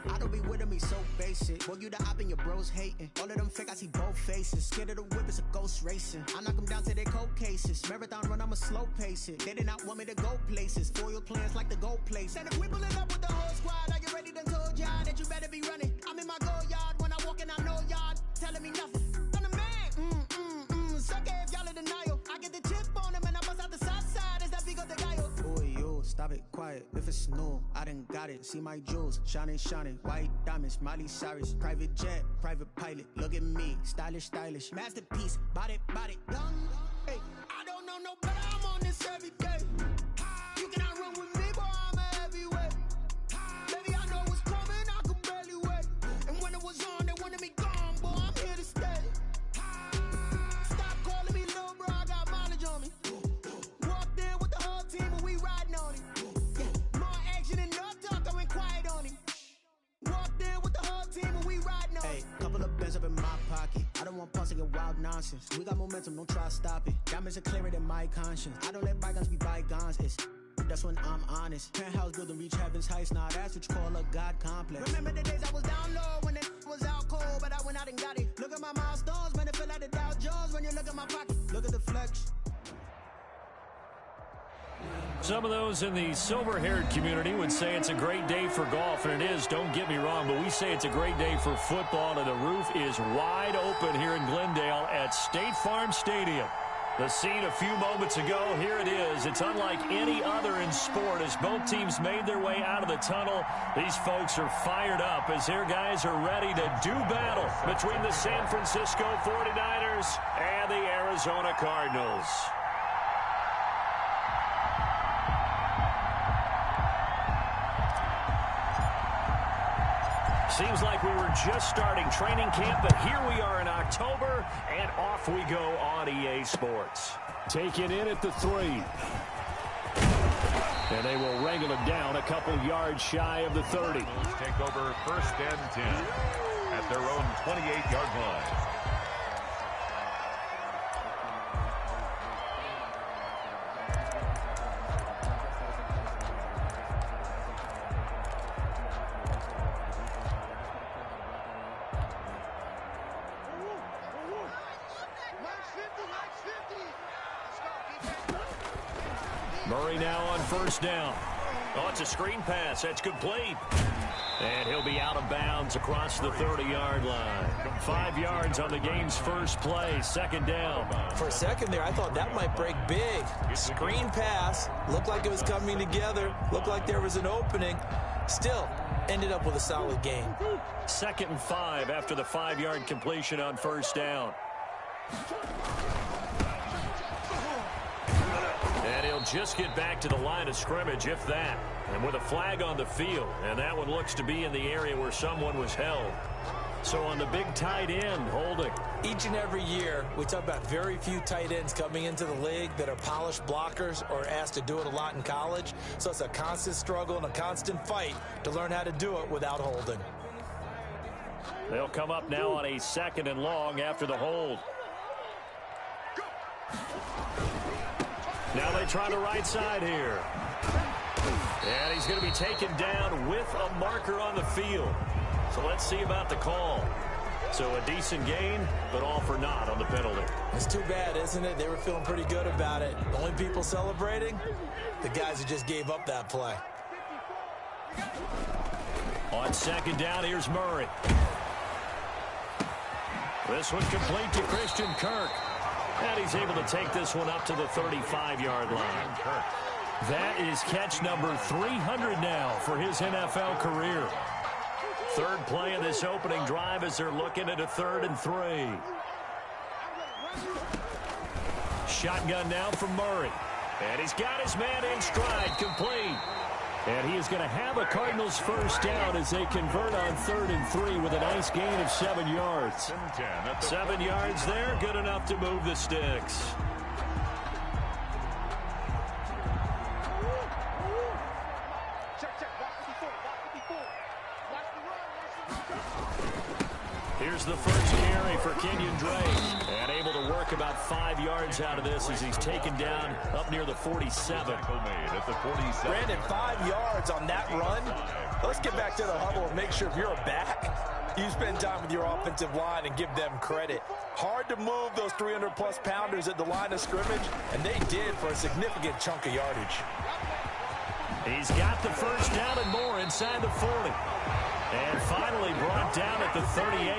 I don't be with me so basic. Boy, you the op and your bros hating. All of them fake, I see both faces. Scared of the whip, it's a ghost racing. I knock them down to their cold cases. Marathon run, I'ma slow pace it. They did not want me to go places. Foil plans like the gold place. And if we pulling up with the whole squad, are you ready? Done told y'all that you better be running. I'm in my go yard. When I walk in, I know y'all telling me nothing. I'm the man. Suck it if y'all in denial. I get the chip on them and I bust out the south side. Is that Vigo de Gallo? Boy, yo, stop it, quiet. If it's new, I done got it. See my jewels, shining, shining. White diamonds, Miley Cyrus. Private jet, private pilot. Look at me, stylish, stylish. Masterpiece, body, done. Hey, I don't know no better. I'm on this every day. You cannot run with me, boy, I'm a heavyweight. Baby, I know what's coming, I can barely wait. And when it was on, they wanted me gone, boy, I'm here to stay. Stop calling me little bro, I got mileage on me. Walked in with the whole team and we riding on it. Yeah, more action and no talk, I went quiet on him. Walked in with the whole team and we riding on it. Hey, couple of bands up in my pocket. I don't want punks to get wild nonsense. We got momentum, don't try to stop it. Diamonds are clearer than my conscience. I don't let bygones be bygones. That's when I'm honest. Penthouse building reach heaven's heights. Nah, that's what you call a God complex. Remember the days I was down low when it was out cold, but I went out and got it. Look at my milestones, man, it feel like the Dow Jones when you look at my pocket. Look at the flex. Some of those in the silver-haired community would say it's a great day for golf, and it is, don't get me wrong, but we say it's a great day for football, and the roof is wide open here in Glendale at State Farm Stadium. The scene a few moments ago, here it is. It's unlike any other in sport as both teams made their way out of the tunnel. These folks are fired up as their guys are ready to do battle between the San Francisco 49ers and the Arizona Cardinals. Seems like we were just starting training camp, but here we are in October, and off we go on EA Sports. Taken in at the 3. And they will wrangle it down a couple yards shy of the 30. Take over 1st and 10 at their own 28-yard line. Murray now on 1st down. Oh, it's a screen pass. That's complete. And he'll be out of bounds across the 30-yard line. 5 yards on the game's first play. 2nd down. For a second there, I thought that might break big. Screen pass. Looked like it was coming together. Looked like there was an opening. Still, ended up with a solid gain. 2nd and 5 after the 5-yard completion on 1st down. And he'll just get back to the line of scrimmage, if that. And with a flag on the field, and that one looks to be in the area where someone was held. So on the big tight end, holding. Each and every year, we talk about very few tight ends coming into the league that are polished blockers or asked to do it a lot in college. So it's a constant struggle and a constant fight to learn how to do it without holding. They'll come up now on a 2nd and long after the hold. Now they try the right side here. And he's going to be taken down with a marker on the field. So let's see about the call. So a decent gain, but all for naught on the penalty. It's too bad, isn't it? They were feeling pretty good about it. The only people celebrating, the guys who just gave up that play. On 2nd down, here's Murray. This one complete to Christian Kirk. And he's able to take this one up to the 35-yard line. That is catch number 300 now for his NFL career. 3rd play of this opening drive as they're looking at a 3rd and 3. Shotgun now from Murray. And he's got his man in stride, complete. And he is going to have a Cardinals 1st down as they convert on 3rd and 3 with a nice gain of 7 yards. 7 yards there, good enough to move the sticks. Here's the first carry for Kenyon Drake. And able to work about 5 yards out of this as he's taken down up near the 47. Brandon, 5 yards on that run. Let's get back to the huddle and make sure if you're a back, you spend time with your offensive line and give them credit. Hard to move those 300-plus pounders at the line of scrimmage, and they did for a significant chunk of yardage. He's got the first down and more inside the 40. And finally brought down at the 38.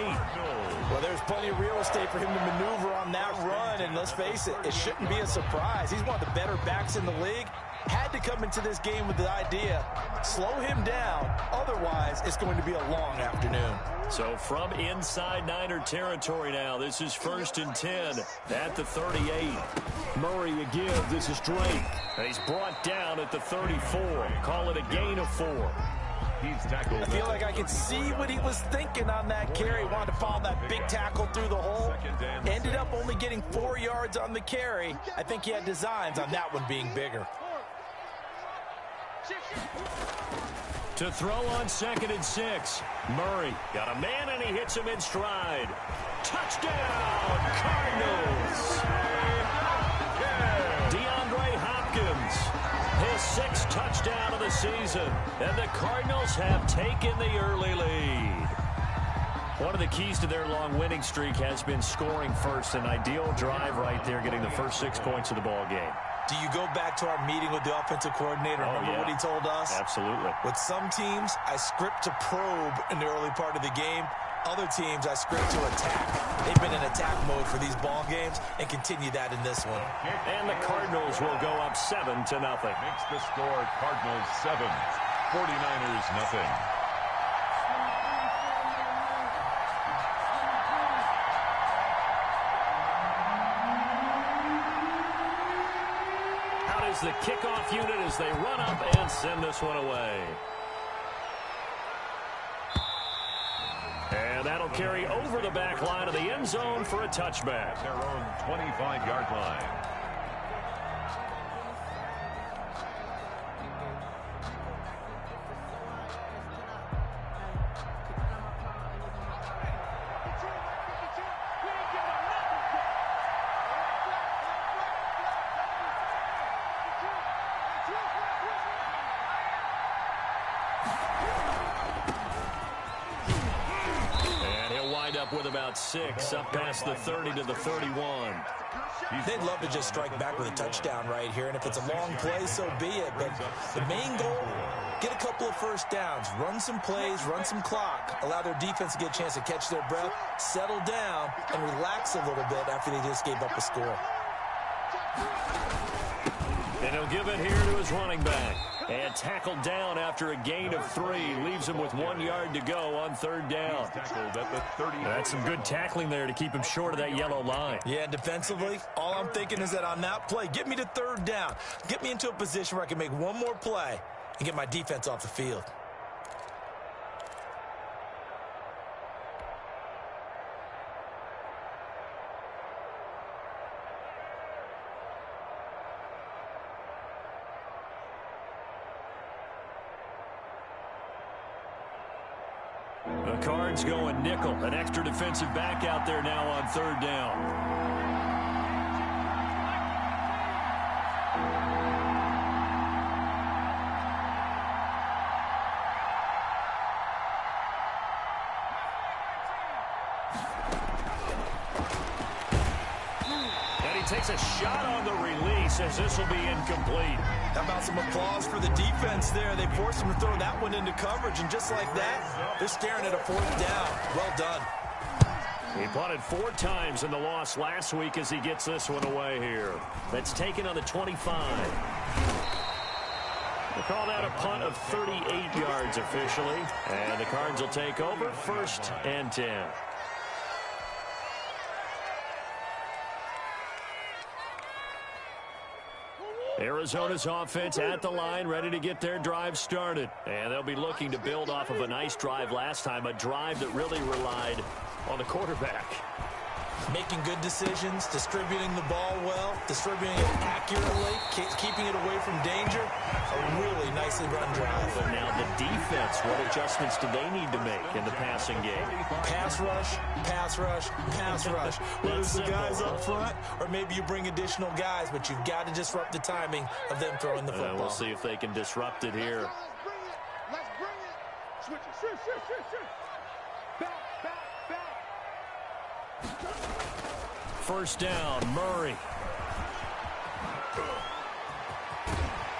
Well, there's plenty of real estate for him to maneuver on that run, and let's face it, it shouldn't be a surprise. He's one of the better backs in the league. Had to come into this game with the idea, slow him down, otherwise it's going to be a long afternoon. So from inside Niner territory now, this is 1st and 10 at the 38. Murray again, this is Drake. And he's brought down at the 34. Call it a gain of 4. I feel like I could see what he was thinking on that carry. Wanted to follow that big tackle through the hole. Ended up only getting 4 yards on the carry. I think he had designs on that one being bigger. To throw on 2nd and 6. Murray got a man and he hits him in stride. Touchdown, Cardinals. DeAndre Hopkins. His 6th touchdown of the season. And the Cardinals have taken the early lead. One of the keys to their long winning streak has been scoring first. An ideal drive right there, getting the first 6 points of the ball game. Do you go back to our meeting with the offensive coordinator? Remember what he told us? Absolutely. With some teams, I script to probe in the early part of the game. Other teams, I script to attack. They've been in attack mode for these ball games and continue that in this one. And the Cardinals will go up 7-0. Makes the score Cardinals 7, 49ers nothing. Out is the kickoff unit as they run up and send this one away. And that'll carry over the back line of the end zone for a touchback. Their own 25-yard line. With about 6 up past the 30 to the 31. They'd love to just strike back with a touchdown right here, and if it's a long play, so be it. But the main goal, get a couple of first downs, run some plays, run some clock, allow their defense to get a chance to catch their breath, settle down, and relax a little bit after they just gave up a score. And he'll give it here to his running back. And tackled down after a gain of 3. Leaves him with 1 yard to go on 3rd down. That's some good tackling there to keep him short of that yellow line. Yeah, defensively, all I'm thinking is that on that play, get me to 3rd down. Get me into a position where I can make one more play and get my defense off the field. The Cards going nickel. An extra defensive back out there now on 3rd down. And he takes a shot on the release as this will be incomplete. How about some applause for the defense there? They forced him to throw that one into coverage, and just like that, they're staring at a 4th down. Well done. He punted 4 times in the loss last week as he gets this one away here. That's taken on the 25. They call that a punt of 38 yards officially. And the Cards will take over 1st and 10. Arizona's offense at the line, ready to get their drive started. And they'll be looking to build off of a nice drive last time, a drive that really relied on the quarterback. making good decisions, distributing the ball well, distributing it accurately, keeping it away from danger. A really nicely run drive. But now the defense, what adjustments do they need to make in the passing game? Pass rush, pass rush, pass rush. Whether it's the guys up front or maybe you bring additional guys, but you've got to disrupt the timing of them throwing the football. We'll see if they can disrupt it here. Let's bring it. Switch it. Switch. Back. First down, Murray.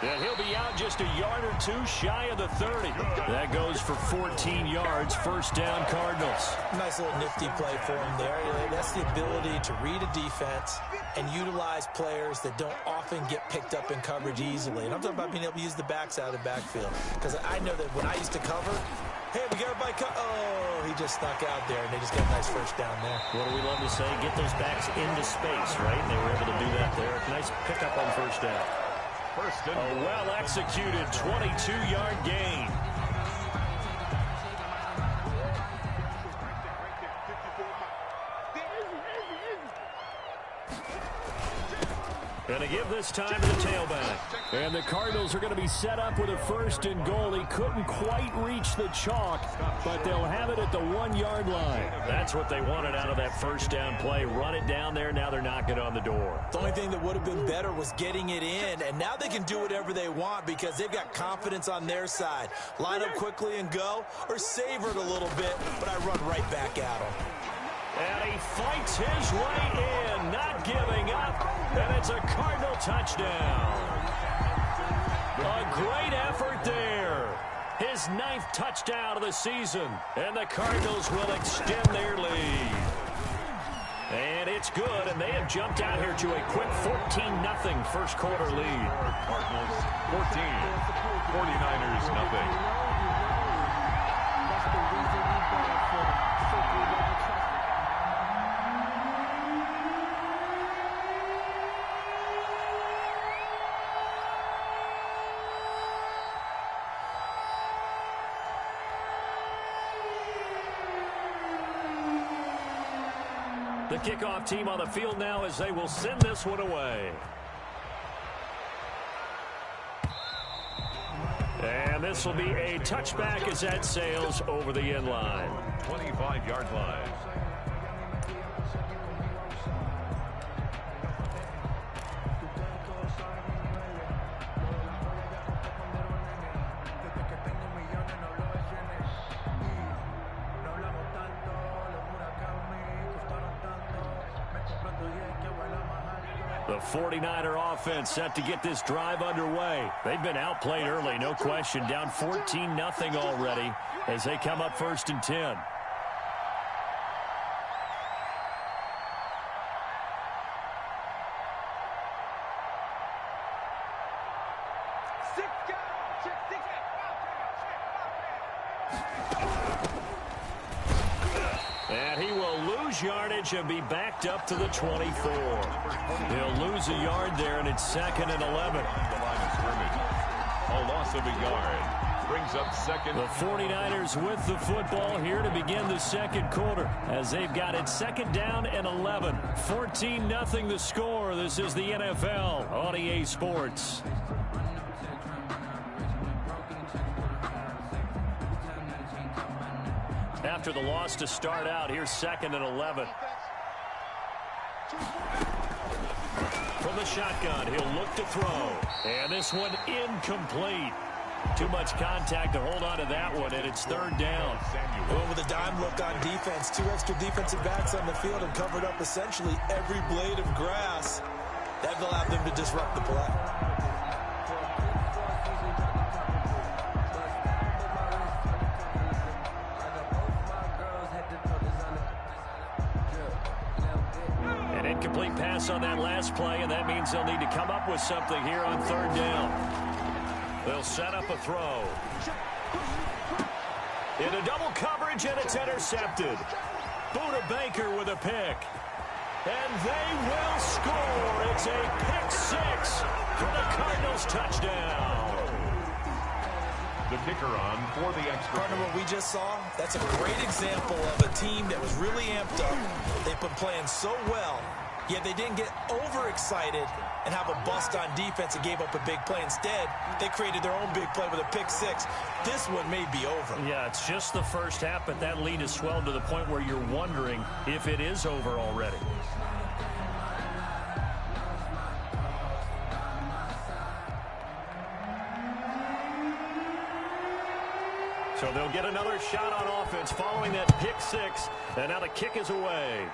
And he'll be out just a yard or two shy of the 30. That goes for 14 yards. First down, Cardinals. Nice little nifty play for him there. That's the ability to read a defense and utilize players that don't often get picked up in coverage easily. And I'm talking about being able to use the backs out of the backfield. Because I know that when I used to cover, hey, we got everybody oh, he just snuck out there, and they just got a nice first down there. What do we love to say? Get those backs into space, right? And they were able to do that there. Nice pickup on first down. A well-executed 22-yard gain. And to give this time to the tailback. And the Cardinals are going to be set up with a first and goal. He couldn't quite reach the chalk, but they'll have it at the 1-yard line. That's what they wanted out of that first down play. Run it down there. Now they're knocking on the door. The only thing that would have been better was getting it in, and now they can do whatever they want because they've got confidence on their side. Line up quickly and go, or savor it a little bit, but I run right back at him. And he fights his way in, not giving up, and it's a Cardinal touchdown. A great effort there. His 9th touchdown of the season, and the Cardinals will extend their lead. And it's good, and they have jumped out here to a quick 14-0 first quarter lead. Cardinals 14, 49ers nothing. The kickoff team on the field now as they will send this one away. And this will be a touchback as that sails over the end line. 25-yard line. The 49er offense set to get this drive underway. They've been outplayed early, no question. Down 14-0 already as they come up first and 10. And he will lose yardage and be backed up to the 24. He'll lose a yard there, and it's 2nd and 11. The line of scrimmage. A loss of a yard. Brings up second. The 49ers with the football here to begin the second quarter as they've got it 2nd down and 11. 14-0 the score. This is the NFL on EA Sports. After the loss to start out, here's 2nd and 11. From the shotgun, he'll look to throw. And this one incomplete. Too much contact to hold on to that one, and it's 3rd down. Well, with a dime look on defense, 2 extra defensive backs on the field and covered up essentially every blade of grass. That allowed them to disrupt the play. An incomplete pass on that last play, and that means they'll need to come up with something here on 3rd down. They'll set up a throw. In a double coverage, and it's intercepted. Buda Baker with a pick. And they will score. It's a pick 6 for the Cardinals touchdown. the kicker on for the extra. Partner, what we just saw, that's a great example of a team that was really amped up. They've been playing so well, yet they didn't get overexcited and have a bust on defense and gave up a big play. Instead, they created their own big play with a pick six. This one may be over. Yeah, it's just the first half, but that lead has swelled to the point where you're wondering if it is over already. So they'll get another shot on offense following that pick six, and now the kick is away.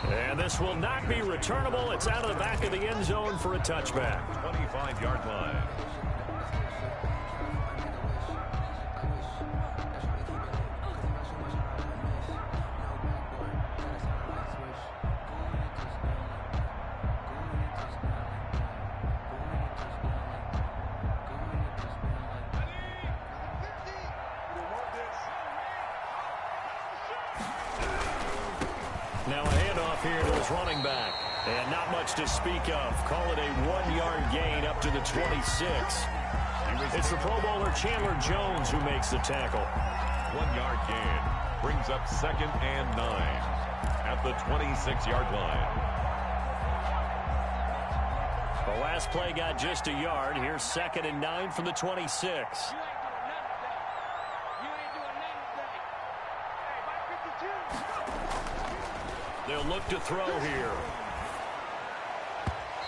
And this will not be returnable. It's out of the back of the end zone for a touchback. 25-yard line. Now a handoff here to his running back. And not much to speak of. Call it a 1-yard gain up to the 26. It's the Pro Bowler Chandler Jones who makes the tackle. 1-yard gain brings up 2nd and 9 at the 26-yard line. The last play got just a yard. Here's 2nd and 9 from the 26. They'll look to throw here.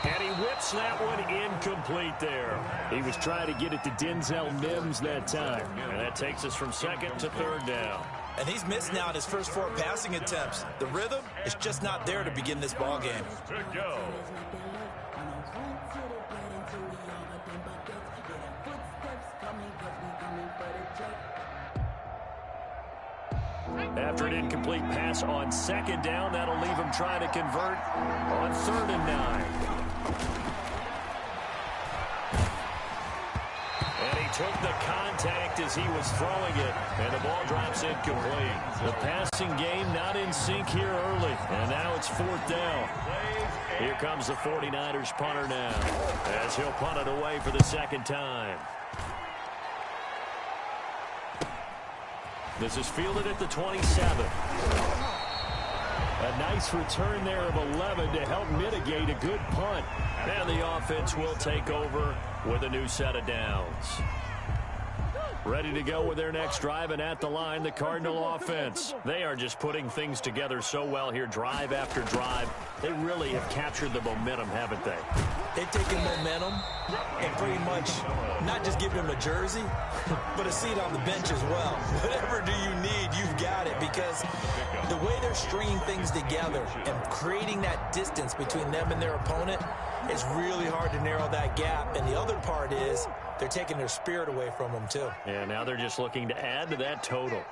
And he whips that one incomplete there. He was trying to get it to Denzel Mims that time. And that takes us from 2nd to 3rd down. And he's missed now in his first 4 passing attempts. The rhythm is just not there to begin this ball game. To go. After an incomplete pass on 2nd down, that'll leave him trying to convert on 3rd and 9. And he took the contact as he was throwing it, and the ball drops incomplete. The passing game not in sync here early, and now it's 4th down. Here comes the 49ers punter now, as he'll punt it away for the 2nd time. This is fielded at the 27. A nice return there of 11 to help mitigate a good punt. And the offense will take over with a new set of downs. Ready to go with their next drive, and at the line, the Cardinal offense. They are just putting things together so well here, drive after drive. They really have captured the momentum, haven't they? They've taken momentum and pretty much not just given him a jersey, but a seat on the bench as well. Whatever do you need, you've got it, because the way they're stringing things together and creating that distance between them and their opponent is really hard to narrow that gap. And the other part is they're taking their spirit away from them, too. Yeah, now they're just looking to add to that total.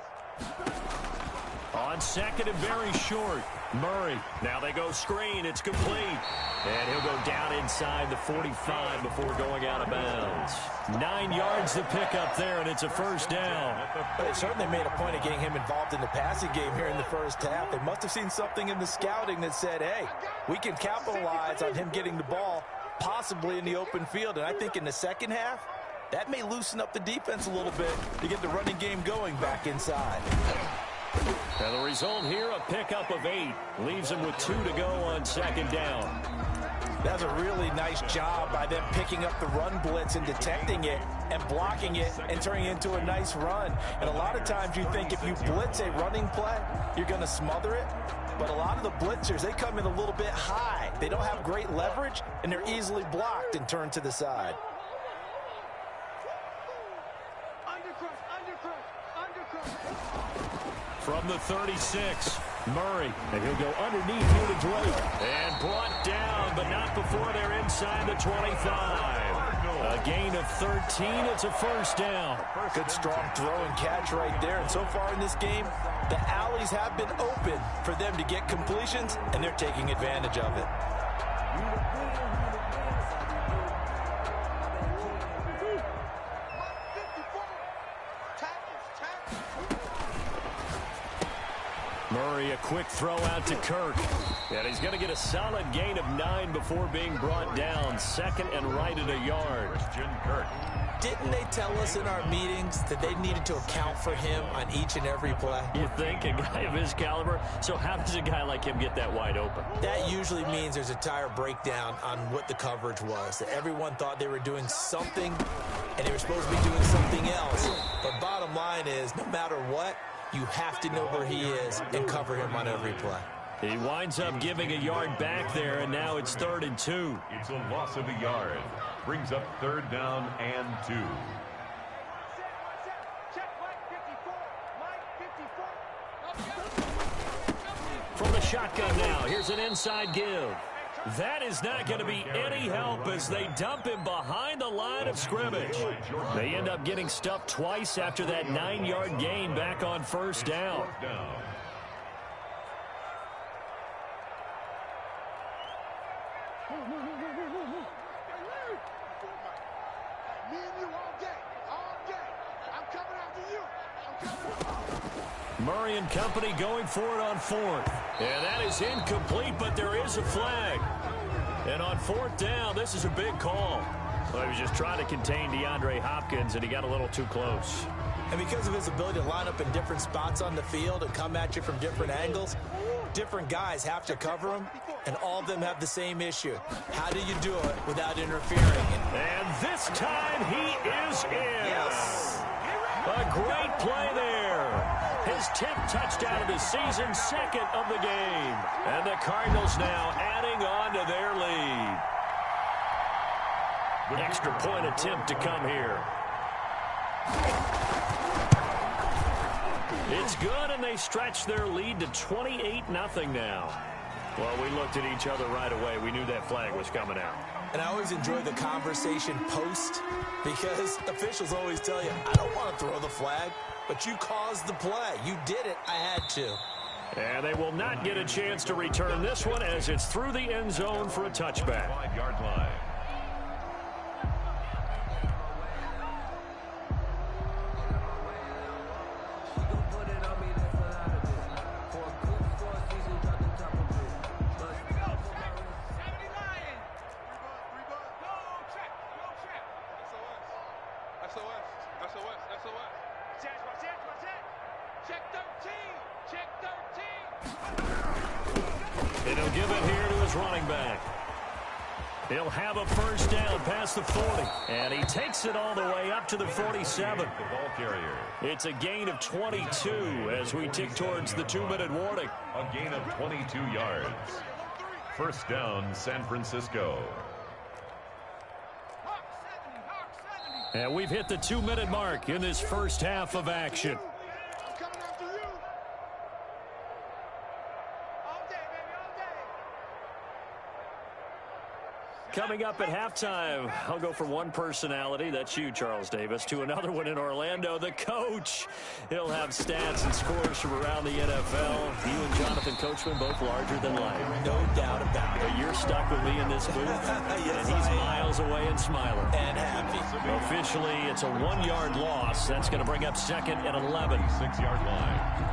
On 2nd and very short, Murray. Now they go screen. It's complete. And he'll go down inside the 45 before going out of bounds. 9 yards to pick up there, and it's a 1st down. They certainly made a point of getting him involved in the passing game here in the first half. They must have seen something in the scouting that said, hey, we can capitalize on him getting the ball possibly in the open field. And I think in the second half, that may loosen up the defense a little bit to get the running game going back inside. And the result here, a pickup of 8. Leaves him with 2 to go on 2nd down. That's a really nice job by them picking up the run blitz and detecting it and blocking it and turning it into a nice run. And a lot of times you think if you blitz a running play, you're going to smother it. But a lot of the blitzers, they come in a little bit high. They don't have great leverage, and they're easily blocked and turned to the side. From the 36, Murray, and he'll go underneath here to Drake. And brought down, but not before they're inside the 25. A gain of 13, it's a 1st down. Good strong throw and catch right there. And so far in this game, the alleys have been open for them to get completions, and they're taking advantage of it. Murray, a quick throw out to Kirk. And he's going to get a solid gain of 9 before being brought down. 2nd and right at a yard. Christian Kirk Didn't they tell us in our meetings that they needed to account for him on each and every play? You think, a guy of his caliber? So how does a guy like him get that wide open? That usually means there's a tire breakdown on what the coverage was. That everyone thought they were doing something, and they were supposed to be doing something else. But bottom line is, no matter what, you have to know where he is and cover him on every play. He winds up giving a yard back there, and now it's 3rd and 2. It's a loss of a yard. Brings up 3rd down and 2. From the shotgun now, here's an inside give. That is not going to be any help as they dump him behind the line of scrimmage. They end up getting stuffed twice after that 9-yard gain back on 1st down. Murray and company going for it on 4th. And that is incomplete, but there is a flag. And on 4th down, this is a big call. Well, he was just trying to contain DeAndre Hopkins, and he got a little too close. And because of his ability to line up in different spots on the field and come at you from different angles, different guys have to cover him, and all of them have the same issue. How do you do it without interfering? And this time he is in. Yes. A great play there. His 10th touchdown of the season, 2nd of the game. And the Cardinals now adding on to their lead. Extra point attempt to come here. It's good, and they stretch their lead to 28-0 now. Well, we looked at each other right away. We knew that flag was coming out. And I always enjoy the conversation post because officials always tell you, I don't want to throw the flag, but you caused the play. You did it. I had to. And they will not get a chance to return this one as it's through the end zone for a touchback. 5-yard line. And he'll give it here to his running back. He'll have a 1st down past the 40. And he takes it all the way up to the 47. The ball carrier. It's a gain of 22 as we tick towards the 2-minute warning. A gain of 22 yards. 1st down, San Francisco. And we've hit the 2-minute mark in this first half of action. Coming up at halftime, I'll go from one personality, that's you, Charles Davis, to another one in Orlando, the coach. He'll have stats and scores from around the NFL. You and Jonathan Coachman, both larger than life. No doubt about it. But you're stuck with me in this booth, Yes, and he's I am. miles away and smiling. And happy. Officially, it's a 1-yard loss. That's going to bring up 2nd and 11. 6-yard line.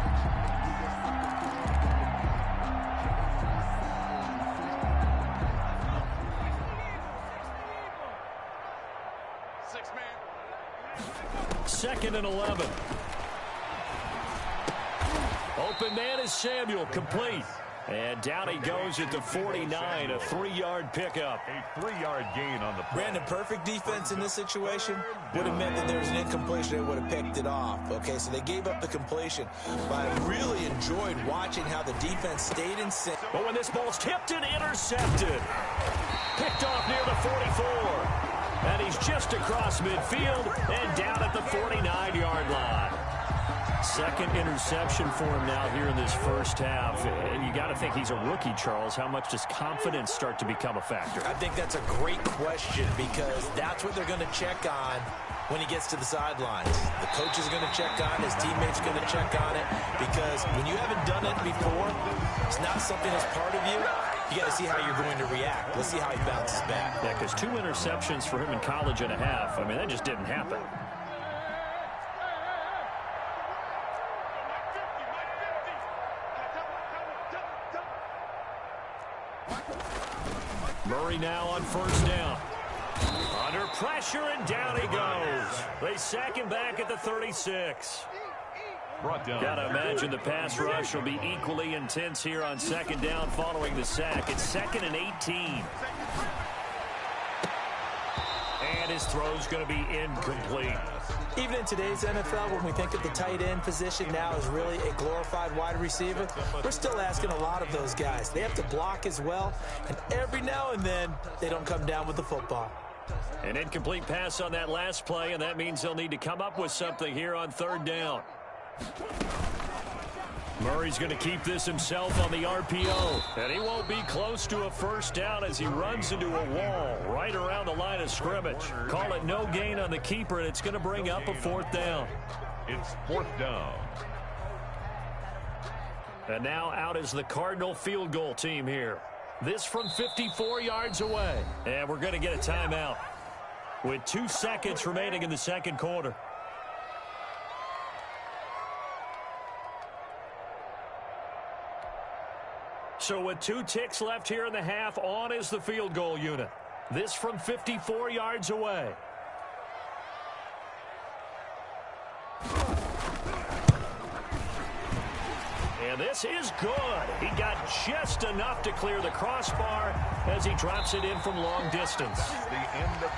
Second and 11. Open man is Samuel, complete. And down he goes at the 49, a 3-yard pickup. A 3-yard gain on the play. Brandon, perfect defense in this situation would have meant that there was an incompletion. They would have picked it off. Okay, so they gave up the completion. But I really enjoyed watching how the defense stayed in sync. But when this ball's tipped and intercepted, picked off near the 44. And he's just across midfield and down at the 49-yard line. Second interception for him now here in this first half. And you got to think he's a rookie, Charles. How much does confidence start to become a factor? I think that's a great question because that's what they're going to check on when he gets to the sidelines. The coach is going to check on it. His teammates are going to check on it because when you haven't done it before, it's not something that's part of you. You got to see how you're going to react. Let's see how he bounces back. Yeah, because 2 interceptions for him in college and a half. I mean, that just didn't happen. Murray now on 1st down. On Under pressure, and down he goes. They sack him back at the 36. Got to imagine the pass rush will be equally intense here on second down following the sack. It's 2nd and 18. And his throw's going to be incomplete. Even in today's NFL, when we think of the tight end position now as really a glorified wide receiver, we're still asking a lot of those guys. They have to block as well, and every now and then, they don't come down with the football. An incomplete pass on that last play, and that means they'll need to come up with something here on 3rd down. Murray's going to keep this himself on the RPO, and he won't be close to a first down as he runs into a wall right around the line of scrimmage. Call it no gain on the keeper, and it's going to bring up a 4th down. It's 4th down. And now out is the Cardinal field goal team here. This from 54 yards away. And we're going to get a timeout with 2 seconds remaining in the second quarter. So with 2 ticks left here in the half, on is the field goal unit. This from 54 yards away. And this is good. He got just enough to clear the crossbar as he drops it in from long distance.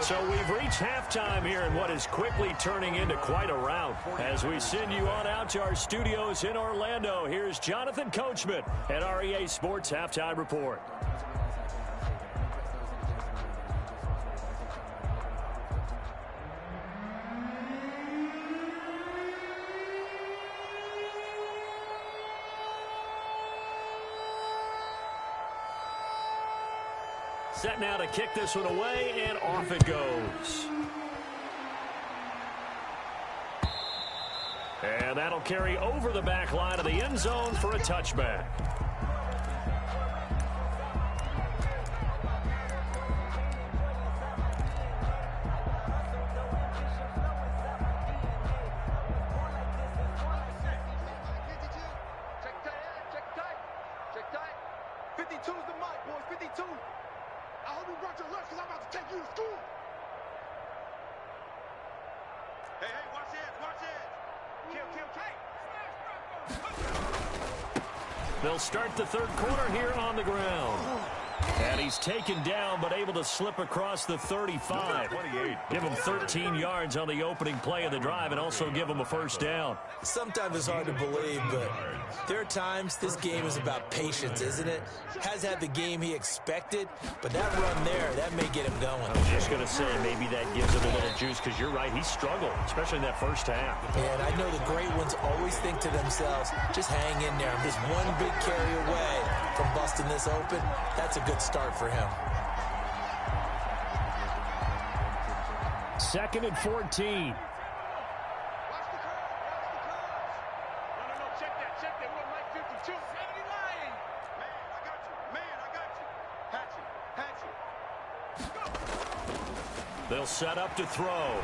So we've reached halftime here in what is quickly turning into quite a rout. As we send you on out to our studios in Orlando, here's Jonathan Coachman at REA Sports Halftime Report. Set now to kick this one away, and off it goes. And that'll carry over the back line of the end zone for a touchback. Check tight. 52's the mic, boys. 52. I hope you brought your lunch because I'm about to take you to school. Hey, watch it. They'll start the third quarter here on the ground. And he's taken down but able to slip across the 35. Give him 13 yards on the opening play of the drive and also give him a first down. Sometimes it's hard to believe, but there are times this game is about patience, isn't it? Has had the game he expected, but that run there, that may get him going. I was just going to say maybe that gives him a little juice because you're right, he struggled, especially in that first half. Yeah, and I know the great ones always think to themselves, just hang in there. I'm just one big carry away from busting this open. That's a good start for him. 2nd and 14. Watch the curve. No, check that. One right 52. 79. Man, I got you. Hatch it. They'll set up to throw.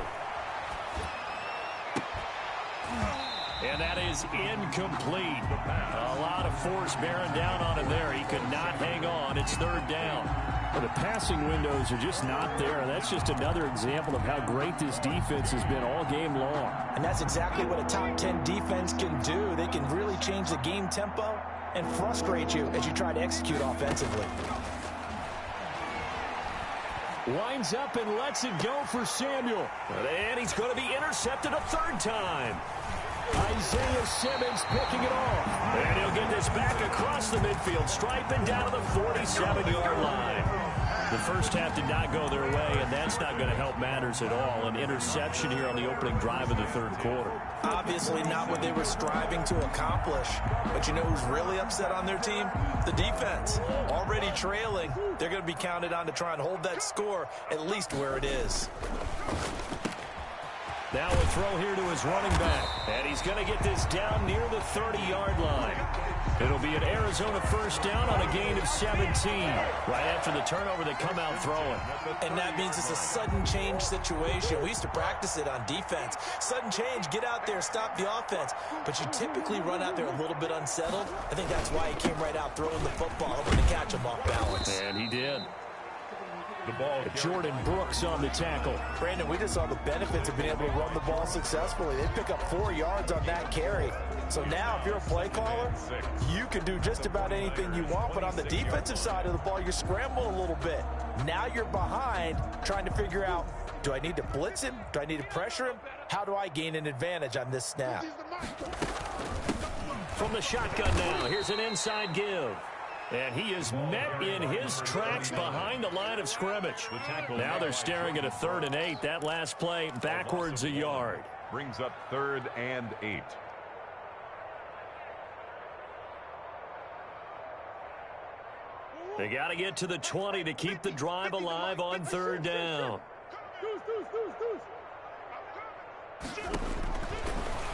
And that is incomplete. A lot of force bearing down on him there. He could not hang on. It's 3rd down. Well, the passing windows are just not there. That's just another example of how great this defense has been all game long. And that's exactly what a top 10 defense can do. They can really change the game tempo and frustrate you as you try to execute offensively. Winds up and lets it go for Samuel. And he's going to be intercepted a 3rd time. Isaiah Simmons picking it off. And he'll get this back across the midfield stripe and down to the 47-yard line. The first half did not go their way, and that's not going to help matters at all. An interception here on the opening drive of the third quarter. Obviously not what they were striving to accomplish. But you know who's really upset on their team? The defense. Already trailing. They're going to be counted on to try and hold that score at least where it is. Now a throw here to his running back. And he's going to get this down near the 30-yard line. It'll be an Arizona first down on a gain of 17. Right after the turnover, they come out throwing. And that means it's a sudden change situation. We used to practice it on defense. Sudden change, get out there, stop the offense. But you typically run out there a little bit unsettled. I think that's why he came right out throwing the football, hoping to catch him off balance. And he did. The ball. Jordan Brooks on the tackle. Brandon, we just saw the benefits of being able to run the ball successfully. They pick up 4 yards on that carry. So now if you're a play caller, you can do just about anything you want. But on the defensive side of the ball, you're scrambling a little bit. Now you're behind trying to figure out, do I need to blitz him? Do I need to pressure him? How do I gain an advantage on this snap? From the shotgun now, here's an inside give. And he is met in his tracks behind the line of scrimmage. Now they're staring at a 3rd and 8. That last play backwards a yard. Brings up 3rd and 8. They got to get to the 20 to keep the drive alive on 3rd down.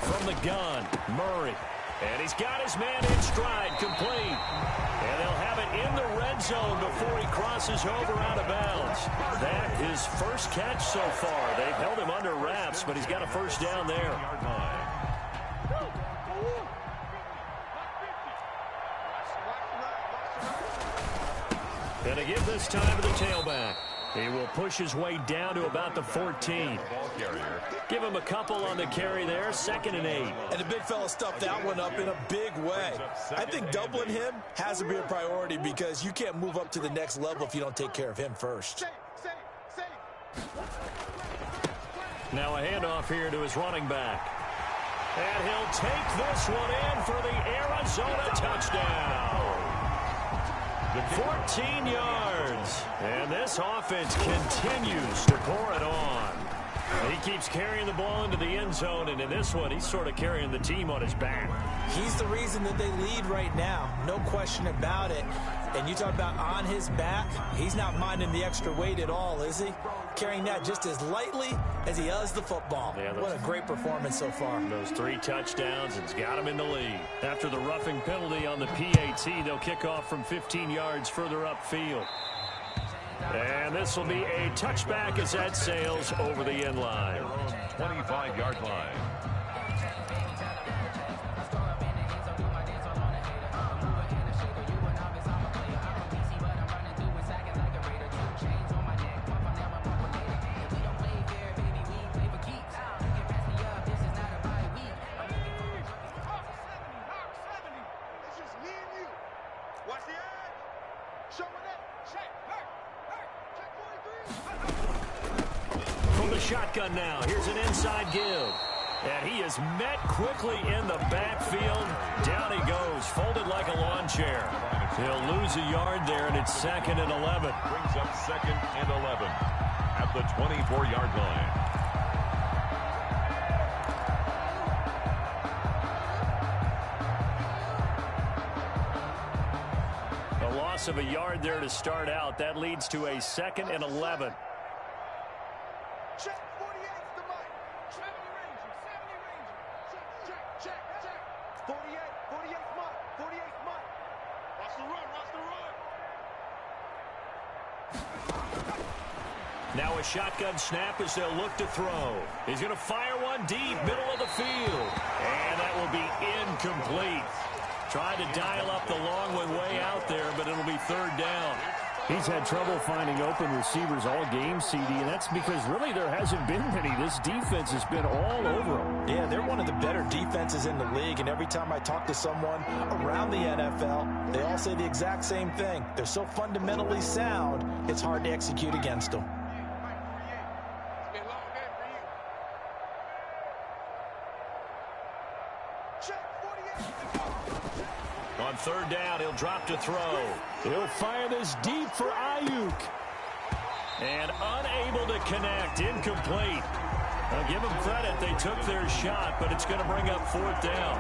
From the gun, Murray. And he's got his man in stride, complete. And they'll have it in the red zone before he crosses over out of bounds. That his first catch so far. They've held him under wraps, but he's got a first down there. Gonna give this time to the tailback. He will push his way down to about the 14. Give him a couple on the carry there, 2nd and 8. And the big fella stuffed that one up in a big way. I think doubling him has to be a priority because you can't move up to the next level if you don't take care of him first. Now a handoff here to his running back. And he'll take this one in for the Arizona touchdown. 14 yards. And this offense continues to pour it on. He keeps carrying the ball into the end zone, and in this one, he's sort of carrying the team on his back. He's the reason that they lead right now. No question about it. And you talk about on his back, he's not minding the extra weight at all, is he? Carrying that just as lightly as he does the football. Yeah, what a great performance so far. Those 3 touchdowns, it's got him in the lead. After the roughing penalty on the PAT, they'll kick off from 15 yards further upfield. And this will be a touchback as that sails over the end line. 25-yard line. Shotgun now. Here's an inside give. And he is met quickly in the backfield. Down he goes, folded like a lawn chair. He'll lose a yard there, and it's 2nd and 11. Brings up 2nd and 11 at the 24-yard line. A loss of a yard there to start out. That leads to a 2nd and 11. Check, 48's the mic. 70 Ranger, 70 Ranger. Check. 48's mic. 48's mic. Watch the run. Now a shotgun snap as they'll look to throw. He's going to fire one deep, middle of the field. And that will be incomplete. Tried to dial up the long one way out there, but it'll be 3rd down. He's had trouble finding open receivers all game, CD, and that's because really there hasn't been many. This defense has been all over them. Yeah, they're one of the better defenses in the league, and every time I talk to someone around the NFL, they all say the exact same thing. They're so fundamentally sound, it's hard to execute against them. On 3rd down, he'll drop to throw. He'll fire this deep for Ayuk. And unable to connect, incomplete. I'll give them credit, they took their shot, but it's going to bring up 4th down.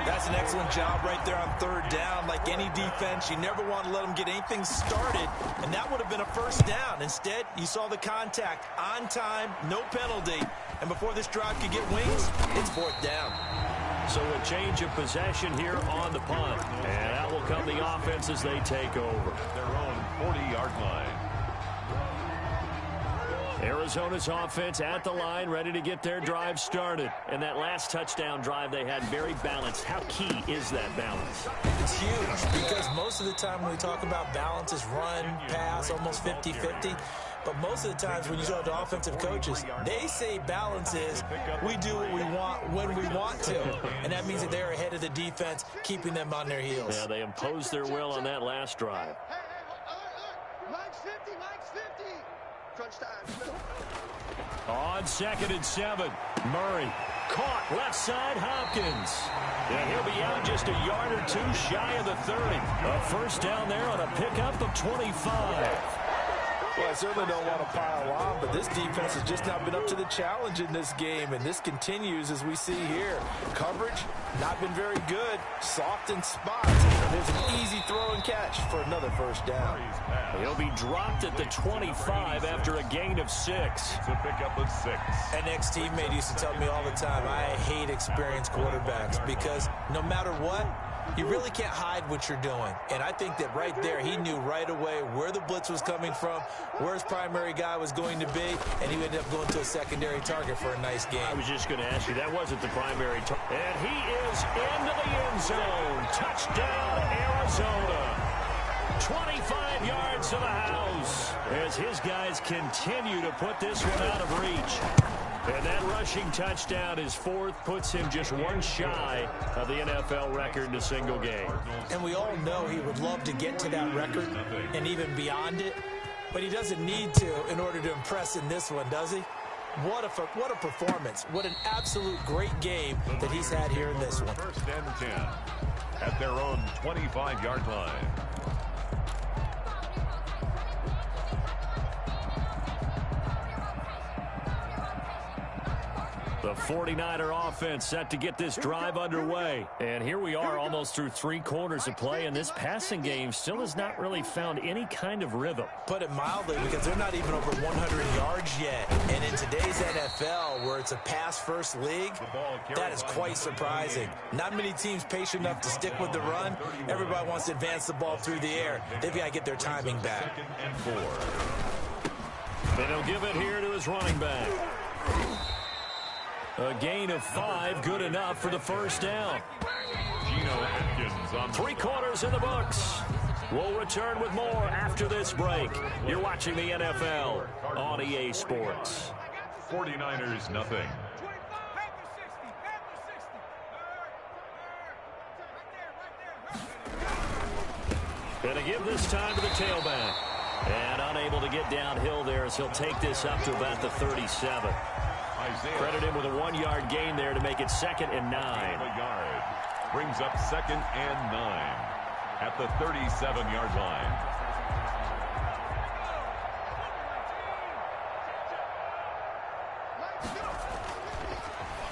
That's an excellent job right there on 3rd down. Like any defense, you never want to let them get anything started, and that would have been a 1st down. Instead, you saw the contact on time, no penalty, and before this drive could get wings, it's 4th down. So a change of possession here on the punt. And out will come the offense as they take over. Their own 40-yard line. Arizona's offense at the line, ready to get their drive started. And that last touchdown drive they had very balanced. How key is that balance? It's huge because most of the time when we talk about balance is run, pass, almost 50-50. But most of the times when you talk to offensive coaches, they say balance is we do what we want when we want to. And that means that they're ahead of the defense, keeping them on their heels. Yeah, they imposed their will on that last drive. Mike's 50, Mike's 50. Crunch time. On 2nd and 7, Murray caught left side Hopkins. And he'll be out just a yard or two shy of the 30. A first down there on a pickup of 25. Well, I certainly don't want to pile on, but this defense has just not been up to the challenge in this game, and this continues as we see here. Coverage, not been very good. Soft in spots. And there's an easy throw and catch for another first down. He'll be dropped at the 25 after a gain of 6. It's a pickup of 6. An ex-teammate used to tell me all the time, I hate experienced quarterbacks because no matter what, you really can't hide what you're doing. And I think that right there, he knew right away where the blitz was coming from, where his primary guy was going to be, and he ended up going to a secondary target for a nice game. I was just going to ask you, that wasn't the primary target. And he is into the end zone. Touchdown, Arizona. 25 yards to the house as his guys continue to put this one out of reach. And that rushing touchdown, his 4th, puts him just one shy of the NFL record in a single game. And we all know he would love to get to that record and even beyond it, but he doesn't need to in order to impress in this one, does he? What a performance. What an absolute great game that he's had here in this one. 1st and 10 at their own 25-yard line. The 49er offense set to get this drive underway. And here we are almost through 3 quarters of play, and this passing game still has not really found any kind of rhythm. Put it mildly, because they're not even over 100 yards yet. And in today's NFL, where it's a pass-first league, that is quite surprising. Not many teams patient enough to stick with the run. Everybody wants to advance the ball through the air. They've got to get their timing back. 2nd and 4. And he'll give it here to his running back. A gain of 5, good enough for the first down. Geno Atkins on 3 quarters in the books. We'll return with more after this break. You're watching the NFL on EA Sports. 49ers nothing. Gonna give this time to the tailback. And unable to get downhill there as he'll take this up to about the 37. Credit him with a 1-yard gain there to make it 2nd and 9. A yard. Brings up 2nd and 9 at the 37-yard line.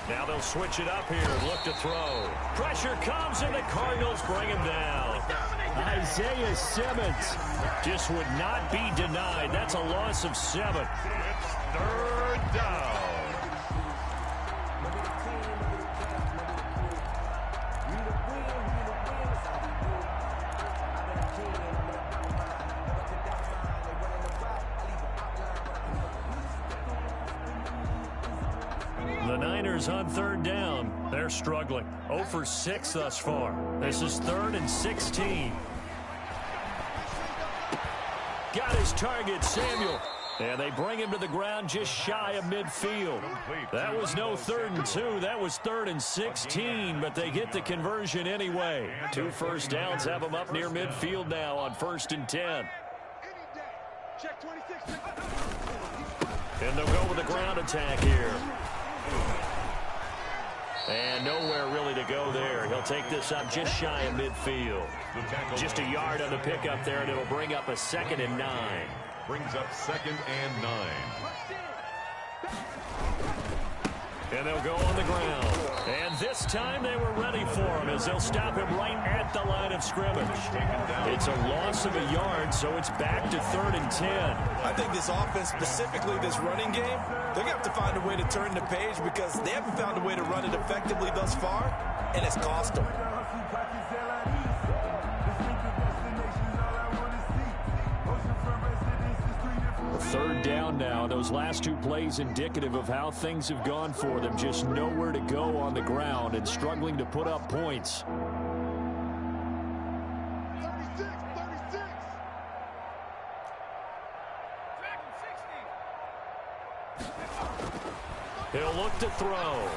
Now they'll switch it up here and look to throw. Pressure comes and the Cardinals bring him down. Isaiah Simmons just would not be denied. That's a loss of 7. It's 3rd down. The Niners on 3rd down. They're struggling. 0 for 6 thus far. This is 3rd and 16. Got his target, Samuel. And they bring him to the ground just shy of midfield. That was no 3rd and 2. That was 3rd and 16, but they get the conversion anyway. 2 first downs have them up near midfield now on 1st and 10. Check 26. And they'll go with the ground attack here. And nowhere really to go there. He'll take this up just shy of midfield. Just a yard on the pickup there, and it'll bring up a 2nd and 9. Brings up 2nd and 9. And they'll go on the ground. And this time they were ready for him as they'll stop him right at the line of scrimmage. It's a loss of a yard, so it's back to 3rd and 10. I think this offense, specifically this running game, they're going to have to find a way to turn the page because they haven't found a way to run it effectively thus far, and it's cost them. Third down now. Those last two plays indicative of how things have gone for them. Just nowhere to go on the ground and struggling to put up points. 36. He'll look to throw.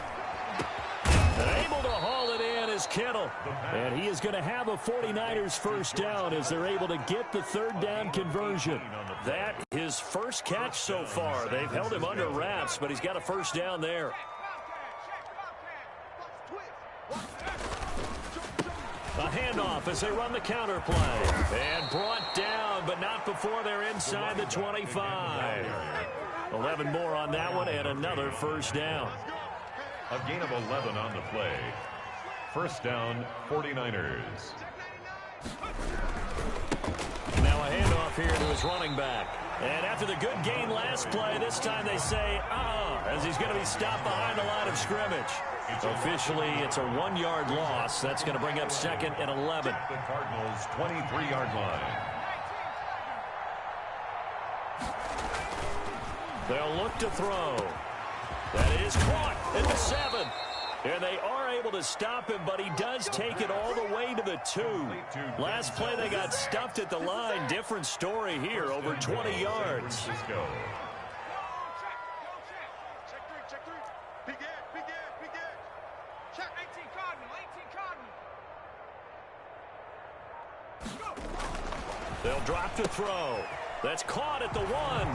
And able to haul it in is Kittle. And he is going to have a 49ers first down as they're able to get the third down conversion. That his first catch so far. They've held him under wraps, but he's got a first down there. A handoff as they run the counter play. And brought down, but not before they're inside the 25. 11 more on that one, and another first down. A gain of 11 on the play. First down, 49ers. Now a handoff here to his running back. And after the good gain last play, this time they say, as he's going to be stopped behind the line of scrimmage. Officially, it's a 1-yard loss. That's going to bring up second and 11. The Cardinals' 23-yard line. They'll look to throw. That is caught at the 7. And they are able to stop him, but he does take it all the way to the 2. Last play, they got stuffed at the line. Different story here, over 20 yards. Check 3. Big edge. Check 18 Cardinal. They'll drop to throw. That's caught at the 1.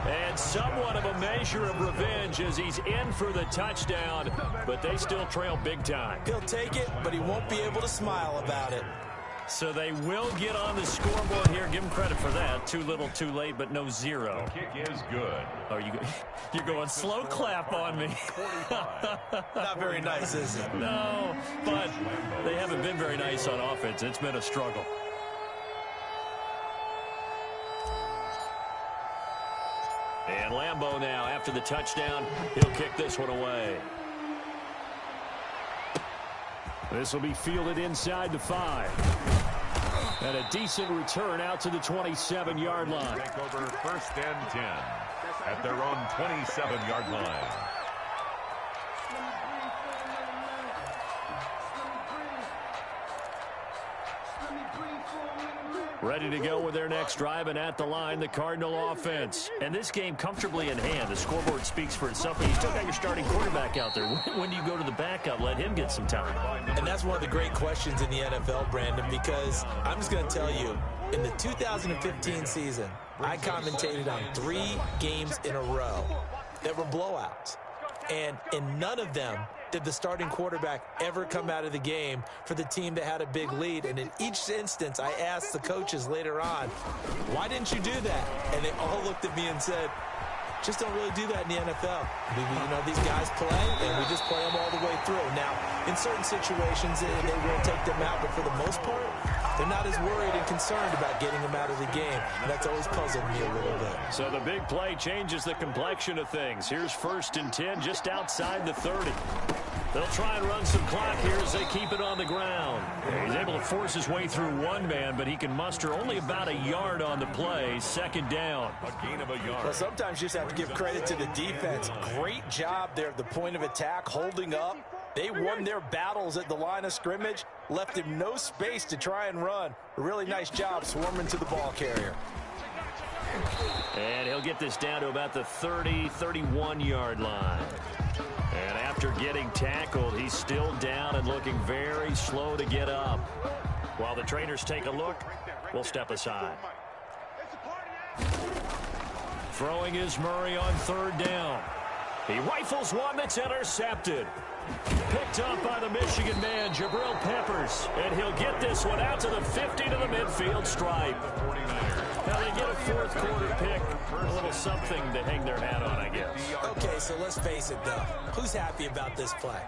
And somewhat of a measure of revenge as he's in for the touchdown, but they still trail big time. He'll take it, but he won't be able to smile about it. So they will get on the scoreboard here. Give him credit for that. Too little, too late, but no 0. The kick is good. Oh, you're going slow clap on me. Not very nice, is it? No, but they haven't been very nice on offense. It's been a struggle. And Lambeau now, after the touchdown, he'll kick this one away. This will be fielded inside the 5. And a decent return out to the 27-yard line. Take over first and 10 at their own 27-yard line. Ready to go with their next drive, and at the line, the Cardinal offense. And this game comfortably in hand. The scoreboard speaks for itself, but you still got your starting quarterback out there. When do you go to the backup? Let him get some time. And that's one of the great questions in the NFL, Brandon, because I'm just going to tell you, in the 2015 season, I commentated on 3 games in a row that were blowouts. And in none of them did the starting quarterback ever come out of the game for the team that had a big lead. And in each instance, I asked the coaches later on, why didn't you do that? And they all looked at me and said, just don't really do that in the NFL. These guys play, and we just play them all the way through. Now, in certain situations, they will take them out, but for the most part, they're not as worried and concerned about getting them out of the game. And that's always puzzled me a little bit. So the big play changes the complexion of things. Here's first and 10 just outside the 30. They'll try and run some clock here as they keep it on the ground. He's able to force his way through one man, but he can muster only about a yard on the play. Second down. A gain of a yard. Well, sometimes you just have to give credit to the defense. Great job there at the point of attack, holding up. They won their battles at the line of scrimmage, left him no space to try and run. A really nice job swarming to the ball carrier. And he'll get this down to about the 30, 31-yard line. And after getting tackled, he's still down and looking very slow to get up. While the trainers take a look, we'll step aside. Throwing is Murray on third down. He rifles one that's intercepted. Picked up by the Michigan man, Jabril Peppers. And he'll get this one out to the 50 to the midfield stripe. Now they get a fourth quarter pick. A little something to hang their hat on, I guess. Okay, so let's face it, though. Who's happy about this play?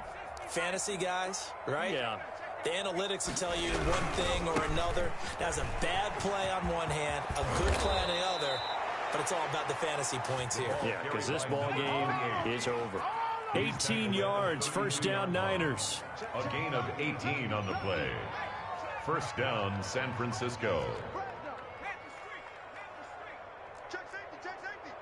Fantasy guys, right? Yeah. The analytics will tell you one thing or another. That's a bad play on one hand, a good play on the other. But it's all about the fantasy points here. Yeah, because this ball game is over. 18 yards, first down Niners. A gain of 18 on the play. First down, San Francisco. Check safety.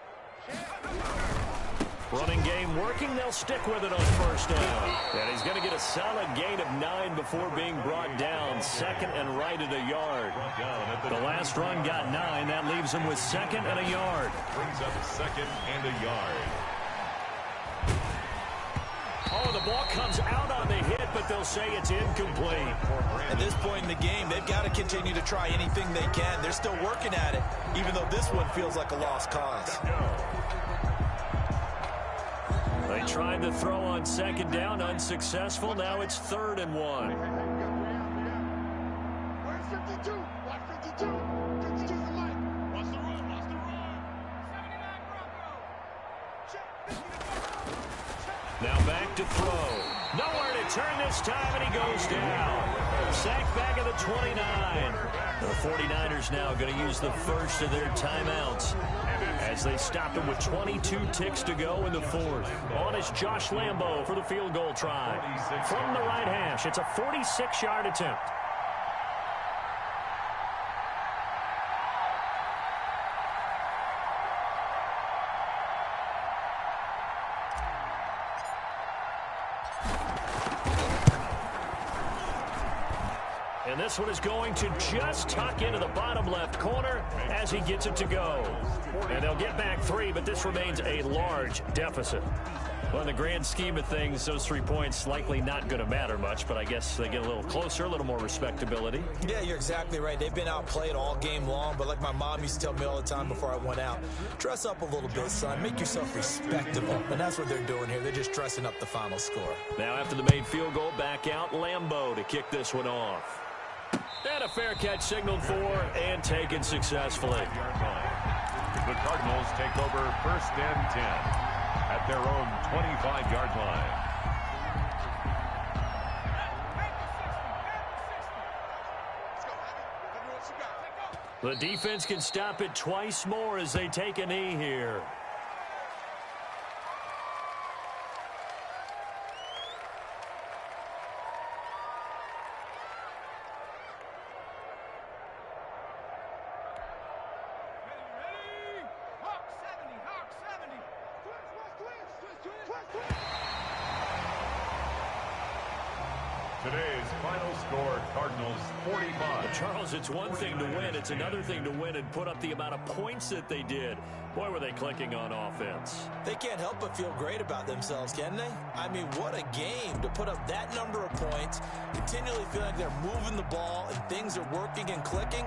Running game working. They'll stick with it on first down. And he's going to get a solid gain of 9 before being brought down. Second and right at a yard. The last run got 9. That leaves him with second and a yard. Brings up second and a yard. Oh, the ball comes out on the hit, but they'll say it's incomplete. At this point in the game, they've got to continue to try anything they can. They're still working at it, even though this one feels like a lost cause. They tried to throw on second down, unsuccessful. Now it's 3rd and 1. Where's 52? Watch 52. 52's the mic. Watch the run. Watch the run. 79 Bronco. Now back to throw. Nowhere to turn this time, and he goes down. Sacked back at the 29. The 49ers now going to use the first of their timeouts as they stopped him with 22 ticks to go in the 4th. On is Josh Lambo for the field goal try. From the right hash, it's a 46-yard attempt. And this one is going to just tuck into the bottom left corner as he gets it to go. And they'll get back 3, but this remains a large deficit. Well, in the grand scheme of things, those 3 points likely not going to matter much, but I guess they get a little closer, a little more respectability. Yeah, you're exactly right. They've been outplayed all game long, but like my mom used to tell me all the time before I went out, dress up a little bit, son. Make yourself respectable. And that's what they're doing here. They're just dressing up the final score. Now after the made field goal, back out Lambo to kick this one off. And a fair catch signaled for and taken successfully. The Cardinals take over 1st and 10 at their own 25-yard line. The defense can stop it twice more as they take a knee here. Today's final score, Cardinals 45. Charles, it's one thing to win. It's another thing to win and put up the amount of points that they did. Boy, were they clicking on offense. They can't help but feel great about themselves, can they? I mean, what a game to put up that number of points, continually feeling like they're moving the ball and things are working and clicking.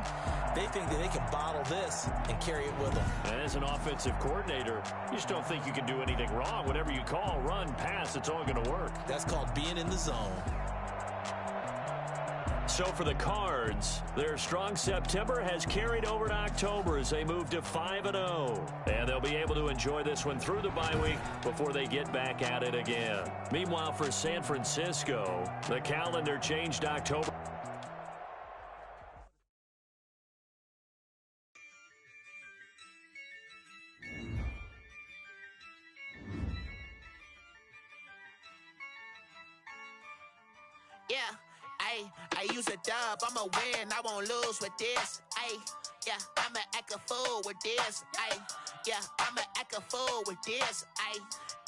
They think that they can bottle this and carry it with them. And as an offensive coordinator, you just don't think you can do anything wrong. Whatever you call, run, pass, it's all going to work. That's called being in the zone. So for the Cards, their strong September has carried over to October as they move to 5-0. And they'll be able to enjoy this one through the bye week before they get back at it again. Meanwhile, for San Francisco, the calendar changed October. Yeah. I use a dub, I'ma win, I won't lose with this. Yeah, I'ma act a fool with this. Yeah, I'ma act a fool with this.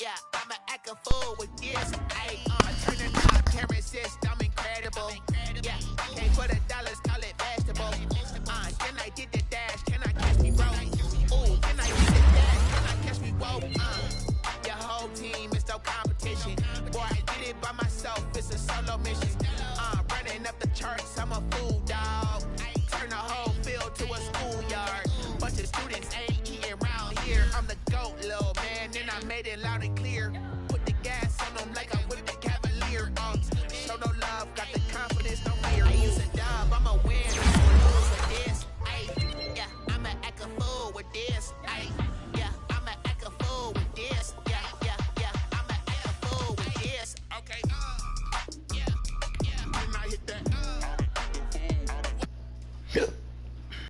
Yeah, I'ma act a fool with this. Turning up, carry system, incredible. Yeah, can't put $1, call it vegetable. Can I get the dash? Can I catch me roll? Ooh, can I get the dash? Can I catch me roll? Your whole team is no competition. Boy, I did it by myself, it's a solo mission. Running up the charts